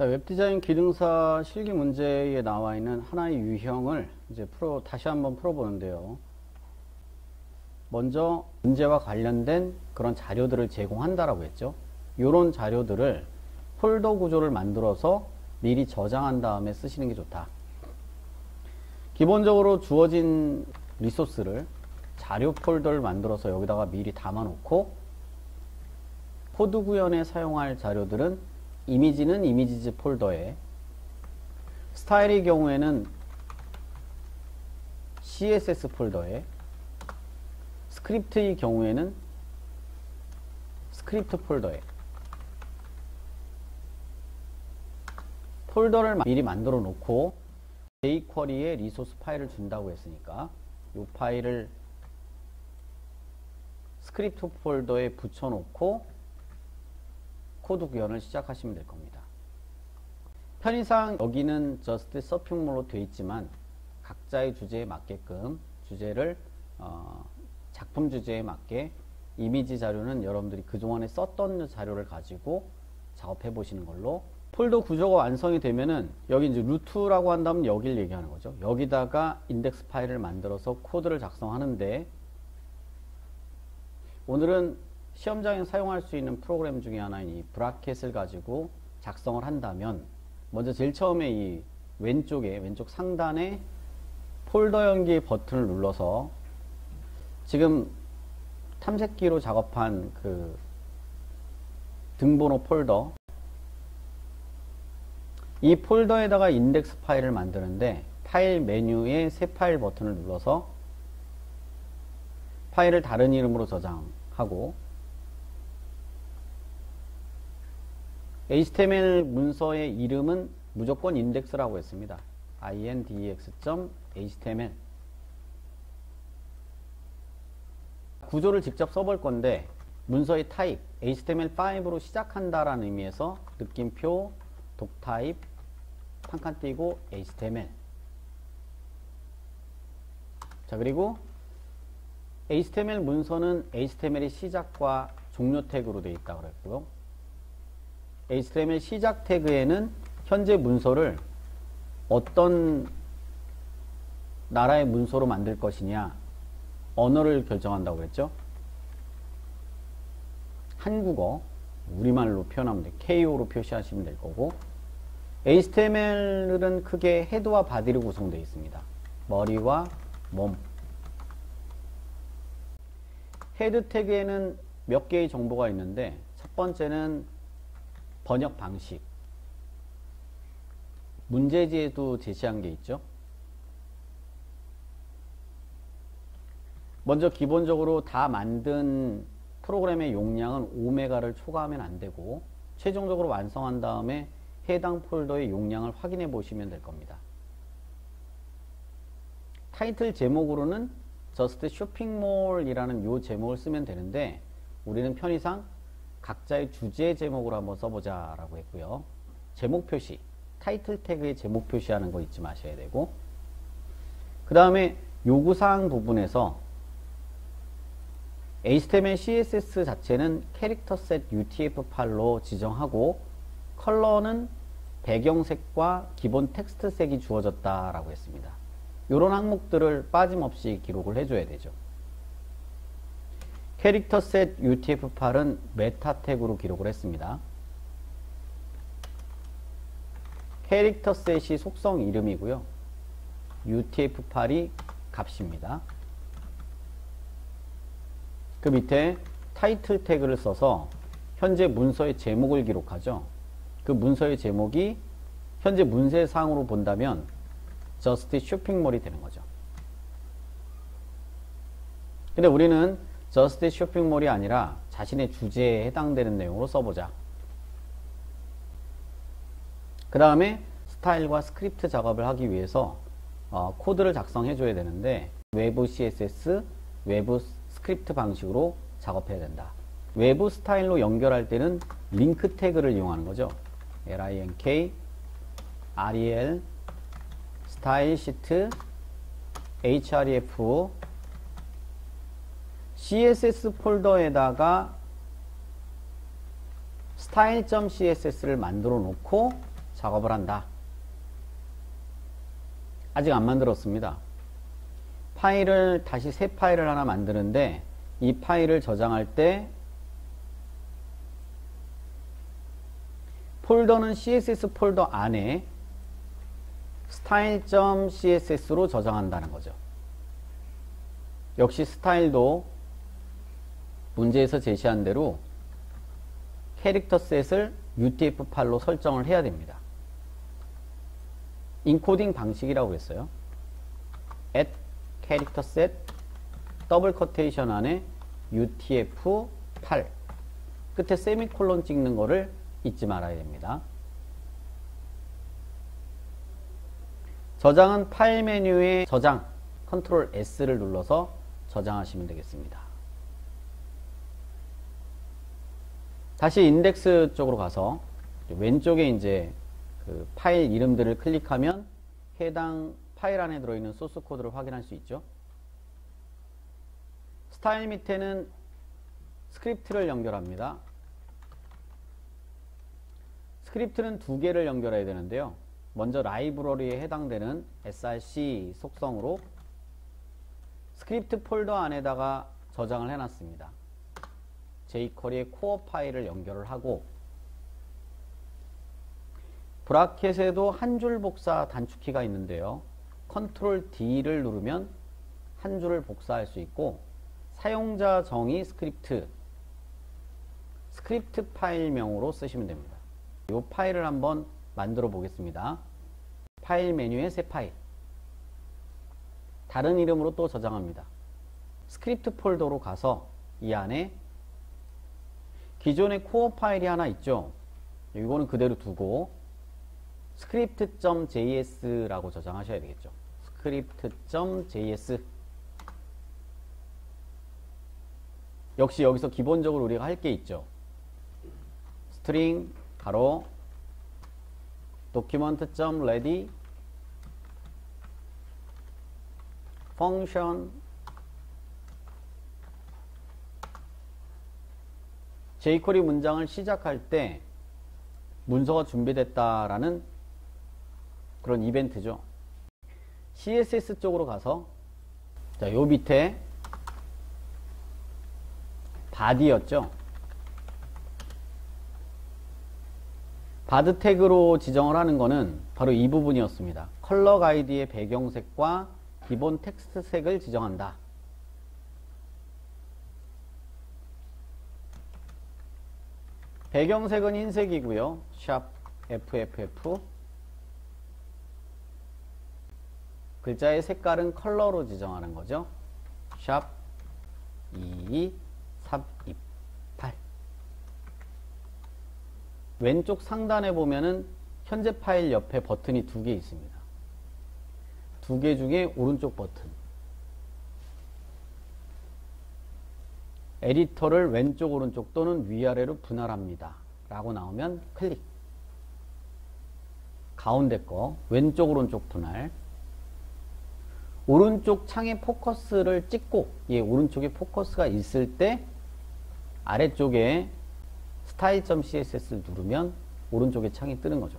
자, 웹디자인 기능사 실기 문제에 나와 있는 하나의 유형을 이제 다시 한번 풀어보는데요. 먼저 문제와 관련된 그런 자료들을 제공한다라고 했죠. 이런 자료들을 폴더 구조를 만들어서 미리 저장한 다음에 쓰시는 게 좋다. 기본적으로 주어진 리소스를 자료 폴더를 만들어서 여기다가 미리 담아 놓고, 코드 구현에 사용할 자료들은 이미지는 이미지즈 폴더에, 스타일의 경우에는 CSS 폴더에, 스크립트의 경우에는 스크립트 폴더에 폴더를 미리 만들어 놓고 jQuery에 리소스 파일을 준다고 했으니까 이 파일을 스크립트 폴더에 붙여 놓고 코드 구현을 시작하시면 될 겁니다. 편의상 여기는 just 서핑몰로 되어 있지만 각자의 주제에 맞게끔 주제를 작품 주제에 맞게 이미지 자료는 여러분들이 그동안에 썼던 자료를 가지고 작업해 보시는 걸로. 폴더 구조가 완성이 되면은 여기 이제 루트라고 한다면 여기를 얘기하는 거죠. 여기다가 인덱스 파일을 만들어서 코드를 작성하는데, 오늘은 시험장에 사용할 수 있는 프로그램 중에 하나인 이 브라켓을 가지고 작성을 한다면, 먼저 제일 처음에 이 왼쪽 상단에 폴더 연기 버튼을 눌러서 지금 탐색기로 작업한 그 등번호 폴더, 이 폴더에다가 인덱스 파일을 만드는데 파일 메뉴에 새 파일 버튼을 눌러서 파일을 다른 이름으로 저장하고, HTML 문서의 이름은 무조건 인덱스라고 했습니다. index.html. 구조를 직접 써볼 건데 문서의 타입 HTML5로 시작한다라는 의미에서 느낌표 독타입 한 칸 띄고 HTML. 자, 그리고 HTML 문서는 HTML의 시작과 종료 태그로 되어 있다고 그랬고요. HTML 시작 태그에는 현재 문서를 어떤 나라의 문서로 만들 것이냐, 언어를 결정한다고 그랬죠. 한국어, 우리말로 표현하면 돼. KO로 표시하시면 될 거고, HTML은 크게 헤드와 바디로 구성되어 있습니다. 머리와 몸. 헤드 태그에는 몇 개의 정보가 있는데, 첫 번째는 번역 방식. 문제지에도 제시한 게 있죠. 먼저 기본적으로 다 만든 프로그램의 용량은 5메가를 초과하면 안 되고, 최종적으로 완성한 다음에 해당 폴더의 용량을 확인해 보시면 될 겁니다. 타이틀 제목으로는 just shopping mall이라는 요 제목을 쓰면 되는데, 우리는 편의상 각자의 주제 제목으로 한번 써보자 라고 했고요. 제목 표시, 타이틀 태그에 제목 표시하는 거 잊지 마셔야 되고, 그 다음에 요구사항 부분에서 HTML, CSS 자체는 캐릭터셋 UTF-8로 지정하고, 컬러는 배경색과 기본 텍스트색이 주어졌다라고 했습니다. 이런 항목들을 빠짐없이 기록을 해줘야 되죠. 캐릭터셋 UTF-8은 메타 태그로 기록을 했습니다. 캐릭터셋이 속성 이름이고요. UTF-8이 값입니다. 그 밑에 타이틀 태그를 써서 현재 문서의 제목을 기록하죠. 그 문서의 제목이 현재 문서상으로 본다면 just shopping mall이 되는 거죠. 근데 우리는 just shopping mall이 아니라 자신의 주제에 해당되는 내용으로 써보자. 그 다음에 스타일과 스크립트 작업을 하기 위해서 코드를 작성해 줘야 되는데, 외부 CSS, 외부 스크립트 방식으로 작업해야 된다. 외부 스타일로 연결할 때는 링크 태그를 이용하는 거죠. link, rel, 스타일 시트, href, css 폴더에다가 style.css를 만들어 놓고 작업을 한다. 아직 안 만들었습니다. 파일을 다시 새 파일을 하나 만드는데 이 파일을 저장할 때 폴더는 CSS 폴더 안에 style.css로 저장한다는 거죠. 역시 스타일도 문제에서 제시한 대로 캐릭터 셋을 UTF-8로 설정을 해야 됩니다. 인코딩 방식이라고 했어요. at 캐릭터 셋 더블 커테이션 안에 UTF-8 끝에 세미콜론 찍는 거를 잊지 말아야 됩니다. 저장은 파일 메뉴의 저장 컨트롤 S를 눌러서 저장하시면 되겠습니다. 다시 인덱스 쪽으로 가서 왼쪽에 이제 그 파일 이름들을 클릭하면 해당 파일 안에 들어있는 소스 코드를 확인할 수 있죠. 스타일 밑에는 스크립트를 연결합니다. 스크립트는 두 개를 연결해야 되는데요. 먼저 라이브러리에 해당되는 src 속성으로 스크립트 폴더 안에다가 저장을 해놨습니다. jQuery의 코어 파일을 연결을 하고 브라켓에도 한 줄 복사 단축키가 있는데요. 컨트롤 D를 누르면 한 줄을 복사할 수 있고 사용자 정의 스크립트 파일명으로 쓰시면 됩니다. 이 파일을 한번 만들어 보겠습니다. 파일 메뉴에 새 파일 다른 이름으로 또 저장합니다. 스크립트 폴더로 가서 이 안에 기존의 코어 파일이 하나 있죠. 이거는 그대로 두고 script.js라고 저장하셔야 되겠죠. script.js 역시 여기서 기본적으로 우리가 할 게 있죠. string 가로 document.ready function jQuery 문장을 시작할 때 문서가 준비됐다라는 그런 이벤트죠. CSS 쪽으로 가서 자, 요 밑에 body였죠. 바드 태그로 지정을 하는 거는 바로 이 부분이었습니다. 컬러 가이드의 배경색과 기본 텍스트 색을 지정한다. 배경색은 흰색이고요. 샵 FFF 글자의 색깔은 컬러로 지정하는 거죠. 샵 2238 왼쪽 상단에 보면은 현재 파일 옆에 버튼이 두 개 있습니다. 두 개 중에 오른쪽 버튼 에디터를 왼쪽 오른쪽 또는 위아래로 분할합니다 라고 나오면 클릭 가운데 거 왼쪽 오른쪽 분할 오른쪽 창에 포커스를 찍고 오른쪽에 포커스가 있을 때 아래쪽에 style.css를 누르면 오른쪽에 창이 뜨는 거죠.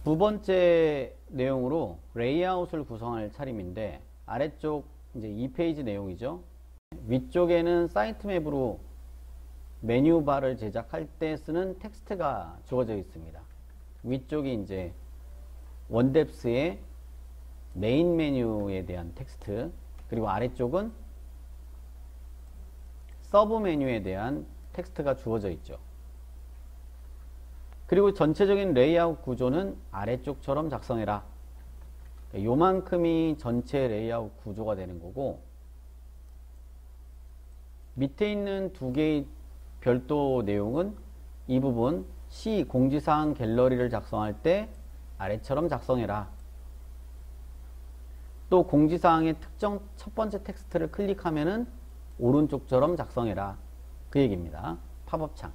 두 번째 내용으로 레이아웃을 구성할 차림인데 아래쪽 이제 2페이지 내용이죠. 위쪽에는 사이트맵으로 메뉴바를 제작할 때 쓰는 텍스트가 주어져 있습니다. 위쪽이 이제 원뎁스의 메인 메뉴에 대한 텍스트 그리고 아래쪽은 서브 메뉴에 대한 텍스트가 주어져 있죠. 그리고 전체적인 레이아웃 구조는 아래쪽처럼 작성해라. 요만큼이 전체 레이아웃 구조가 되는 거고 밑에 있는 두 개의 별도 내용은 이 부분 C 공지사항 갤러리를 작성할 때 아래처럼 작성해라. 또 공지사항의 특정 첫 번째 텍스트를 클릭하면은 오른쪽처럼 작성해라. 그 얘기입니다. 팝업창.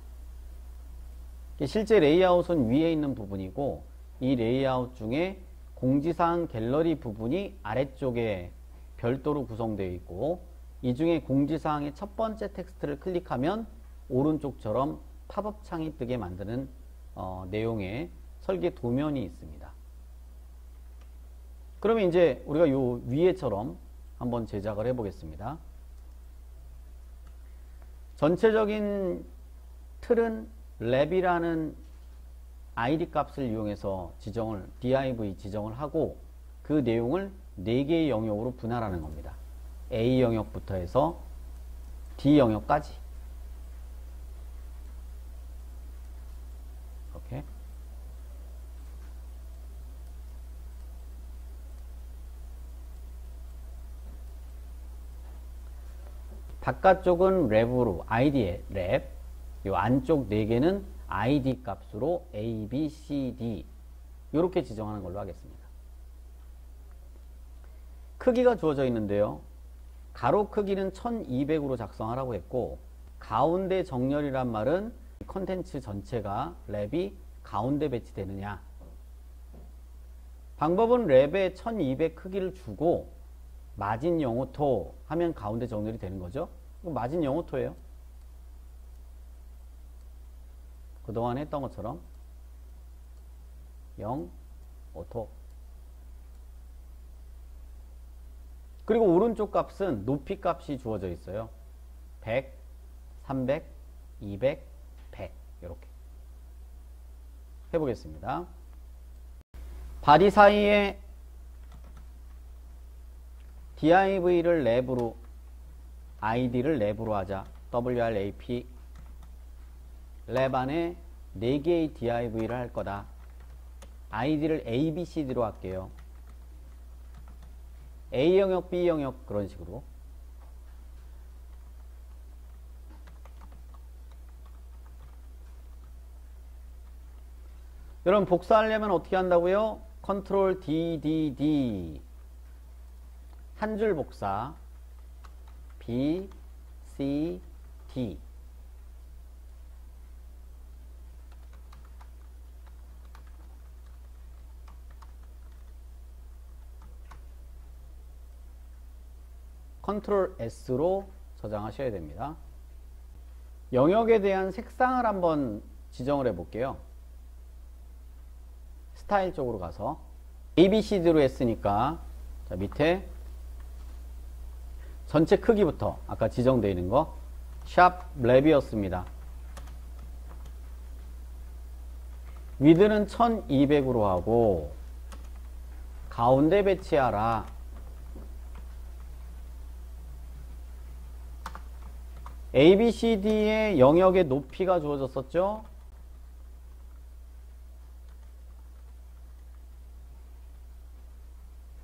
실제 레이아웃은 위에 있는 부분이고 이 레이아웃 중에 공지사항 갤러리 부분이 아래쪽에 별도로 구성되어 있고 이 중에 공지사항의 첫 번째 텍스트를 클릭하면 오른쪽처럼 팝업창이 뜨게 만드는 내용의 설계 도면이 있습니다. 그러면 이제 우리가 요 위에처럼 한번 제작을 해 보겠습니다. 전체적인 틀은 랩이라는 id 값을 이용해서 div 지정을 하고 그 내용을 4개의 영역으로 분할하는 겁니다. A 영역부터 해서 D 영역까지. 이렇게. 바깥쪽은 랩으로, id의 랩, 요 안쪽 4개는 id 값으로 A, B, C, D 이렇게 지정하는 걸로 하겠습니다. 크기가 주어져 있는데요. 가로 크기는 1200으로 작성하라고 했고 가운데 정렬이란 말은 컨텐츠 전체가 랩이 가운데 배치되느냐. 방법은 랩에 1200 크기를 주고 마진 영호토 하면 가운데 정렬이 되는 거죠. 마진 영호토예요. 그동안 했던 것처럼 0, 오토. 그리고 오른쪽 값은 높이 값이 주어져 있어요. 100, 300, 200, 100 이렇게 해보겠습니다. 바디 사이에 div를 랩으로 id를 랩으로 하자. wrap 랩 안에 4개의 div를 할 거다. id를 a, b, c, d로 할게요. A 영역, B 영역 그런 식으로. 여러분 복사하려면 어떻게 한다고요? 컨트롤 D, D, D 한 줄 복사 B, C, D 컨트롤 S로 저장하셔야 됩니다. 영역에 대한 색상을 한번 지정을 해 볼게요. 스타일 쪽으로 가서 ABCD로 했으니까 자, 밑에 전체 크기부터 아까 지정되어 있는 거 샵 랩이었습니다. 위드는 1200으로 하고 가운데 배치하라. ABCD의 영역의 높이가 주어졌었죠.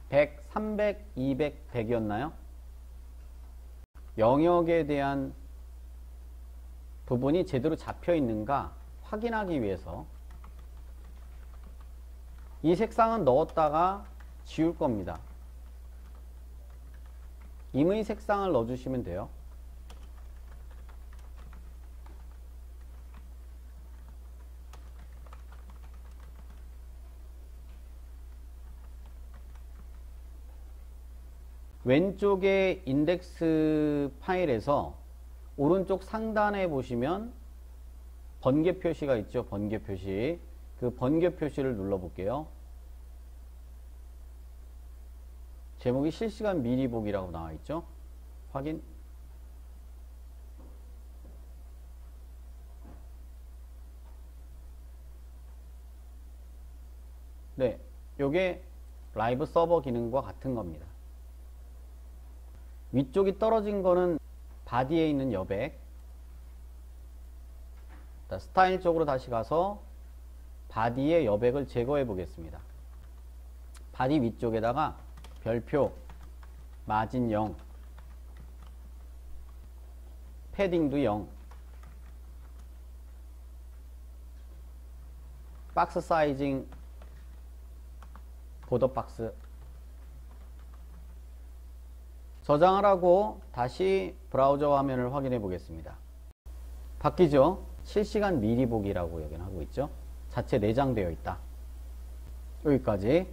100, 300, 200, 100이었나요? 영역에 대한 부분이 제대로 잡혀 있는가 확인하기 위해서 이 색상은 넣었다가 지울 겁니다. 임의 색상을 넣어주시면 돼요. 왼쪽의 인덱스 파일에서 오른쪽 상단에 보시면 번개 표시가 있죠. 번개 표시. 그 번개 표시를 눌러 볼게요. 제목이 실시간 미리 보기라고 나와 있죠. 확인. 네, 요게 라이브 서버 기능과 같은 겁니다. 위쪽이 떨어진 거는 바디에 있는 여백. 자, 스타일 쪽으로 다시 가서 바디의 여백을 제거해 보겠습니다. 바디 위쪽에다가 별표, 마진 0, 패딩도 0, 박스 사이징, 보더 박스. 저장을 하고 다시 브라우저 화면을 확인해 보겠습니다. 바뀌죠? 실시간 미리 보기라고 여기는 하고 있죠? 자체 내장되어 있다. 여기까지.